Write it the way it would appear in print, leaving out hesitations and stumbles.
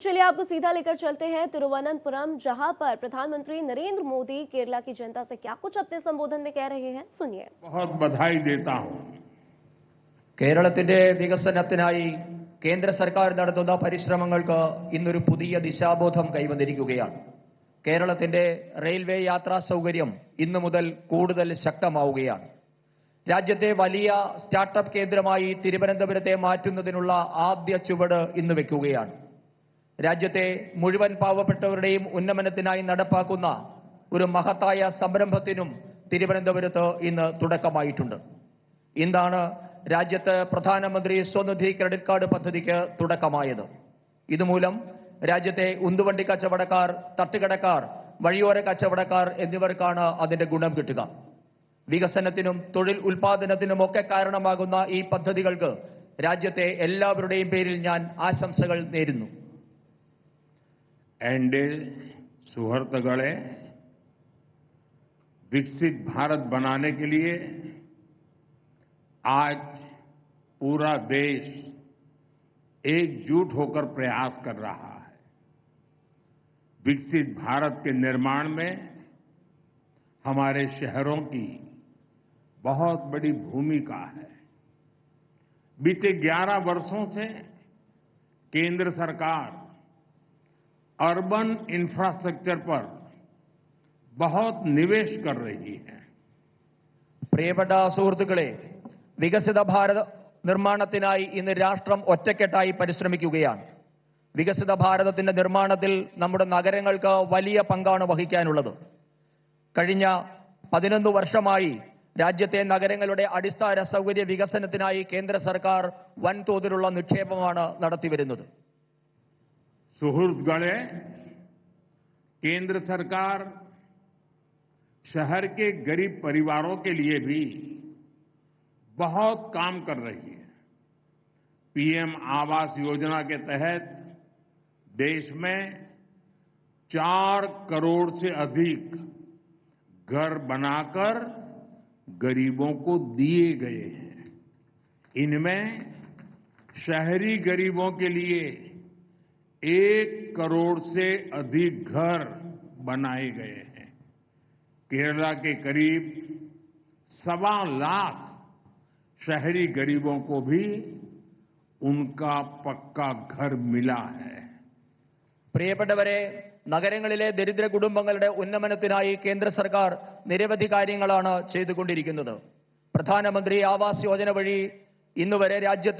चलिए आपको सीधा लेकर चलते हैं तिरुवनंतपुरम, जहां पर प्रधानमंत्री नरेंद्र मोदी केरला की जनता से क्या कुछ अपने संबोधन में कह रहे हैं, सुनिए। बहुत बधाई देता हूं। കേരളത്തിന്റെ വികസനത്തിനായി കേന്ദ്ര സർക്കാർ നടത്തുന്ന പരിശ്രമങ്ങൾക്ക് ഇന്നൊരു പുതിയ ദിശാബോധം കൈവന്നിരിക്കുകയാണ്. കേരളത്തിന്റെ റെയിൽവേ യാത്രാ സൗകര്യം ഇന്നു മുതൽ കൂടുതൽ ശക്തമാവുകയാണ്. രാജ്യത്തെ വലിയ സ്റ്റാർട്ടപ്പ് കേന്ദ്രമായി തിരുവനന്തപുരത്തെ മാറ്റുന്നതിനുള്ള ആദ്യ ചുവട് ഇന്ന് വെക്കുകയാണ്. രാജ്യത്തെ മുഴുവൻ പാവപ്പെട്ടവരുടെയും ഉന്നമനത്തിനായി നടപ്പാക്കുന്ന ഒരു മഹത്തായ സംരംഭത്തിനും തിരുവനന്തപുരത്ത് ഇന്ന് തുടക്കമായിട്ടുണ്ട്. ഇന്നാണ് രാജ്യത്ത് പ്രധാനമന്ത്രി സ്വനിധി ക്രെഡിറ്റ് കാർഡ് പദ്ധതിക്ക് തുടക്കമായത്. ഇതുമൂലം രാജ്യത്തെ ഉന്തുവണ്ടി കച്ചവടക്കാർ, തട്ടുകടക്കാർ, വഴിയോര കച്ചവടക്കാർ എന്നിവർക്കാണ് അതിന്റെ ഗുണം കിട്ടുക. വികസനത്തിനും തൊഴിൽ ഉൽപാദനത്തിനുമൊക്കെ കാരണമാകുന്ന ഈ പദ്ധതികൾക്ക് രാജ്യത്തെ എല്ലാവരുടെയും പേരിൽ ഞാൻ ആശംസകൾ നേരുന്നു. एनडीए सुहृदगणे विकसित भारत बनाने के लिए आज पूरा देश एकजुट होकर प्रयास कर रहा है. विकसित भारत के निर्माण में हमारे शहरों की बहुत बड़ी भूमिका है. बीते 11 वर्षों से केंद्र सरकार अर्बन इंफ्रास्ट्रक्चर पर बहुत निवेश कर रही है. പ്രിയപ്പെട്ട സുഹൃത്തുക്കളെ, വികസിത ഭാരത നിർമ്മാണത്തിനായി ഇന്ന് രാഷ്ട്രം ഒറ്റക്കെട്ടായി പരിശ്രമിക്കുകയാണ്. വികസിത ഭാരതത്തിന്റെ നിർമ്മാണത്തിൽ നമ്മുടെ നഗരങ്ങൾക്ക് വലിയ പങ്കാണ് വഹിക്കാനുള്ളത്. കഴിഞ്ഞ 11 വർഷമായി രാജ്യത്തെ നഗരങ്ങളുടെ അടിസ്ഥാന സൗകര്യ വികസനത്തിനായി കേന്ദ്ര സർക്കാർ വൻതോതിലുള്ള നിക്ഷേപമാണ് നടത്തിവരുന്നത്. सुहृदगणे, केंद्र सरकार शहर के गरीब परिवारों के लिए भी बहुत काम कर रही है. पीएम आवास योजना के तहत देश में 4 करोड़ से अधिक घर बनाकर गरीबों को दिए गए हैं. इनमें शहरी गरीबों के लिए 1 करोड़ से अधिक घर बनाए गए हैं. केरला के करीब 1.25 लाख शहरी गरीबों को भी उनका पक्का घर मिला है. പ്രിയപ്പെട്ടവരെ, നഗരങ്ങളിലെ ദരിദ്ര കുടുംബങ്ങളുടെ ഉന്നമനത്തിനായി കേന്ദ്ര സർക്കാർ നിരവധി കാര്യങ്ങളാണ് ചെയ്തുകൊണ്ടിരിക്കുന്നത്. പ്രധാനമന്ത്രി ആവാസ് യോജന വഴി ഇന്നുവരെ രാജ്യത്ത്